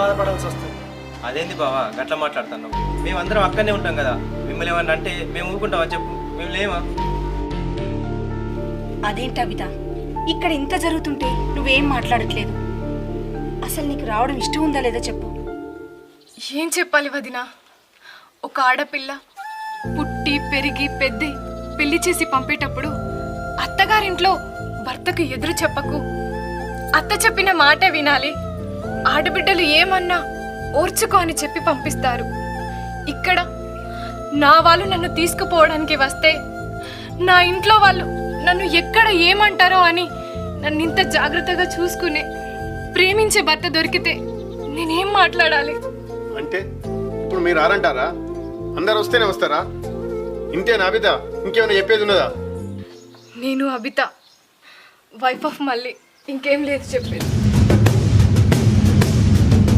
బాధపడాల్సి వస్తుంది. అదేంది బావా గట్లా మాట్లాడుతున్నావు? మేమందరం అక్కడనే ఉంటాం కదా, మిమ్మల్ని ఏమన్నా అంటే మేము ఊరుకుంటామా చెప్పు? మేము లేమా? అదేంటి అవిత, ఇక్కడ ఇంత జరుగుతుంటే నువ్వేం మాట్లాడట్లేదు? అసలు నీకు రావడం ఇష్టం ఉందా లేదా చెప్పు. ఏం చెప్పాలి వదిన? ఒక ఆడపిల్ల పుట్టి పెరిగి పెద్ద పెళ్లి చేసి పంపేటప్పుడు అత్తగారింట్లో భర్తకు ఎదురు చెప్పకు, అత్త చెప్పిన మాట వినాలి, ఆడబిడ్డలు ఏమన్నా ఓర్చుకో అని చెప్పి పంపిస్తారు. ఇక్కడ నా వాళ్ళు నన్ను తీసుకుపోవడానికి వస్తే నా ఇంట్లో వాళ్ళు నన్ను ఎక్కడ ఏమంటారో అని నన్ను ఇంత జాగ్రత్తగా చూసుకునే ప్రేమించే భర్త దొరికితే నేనేం మాట్లాడాలి? అంటే ఇప్పుడు మీరు ఆరంటారా? అందరు వస్తేనే వస్తారా? ఇంతేనా అబిత? ఇంకేమైనా చెప్పేది ఉన్నదా? నేను అబిత, వైఫ్ ఆఫ్ మళ్ళీ, ఇంకేం లేదు చెప్పేది.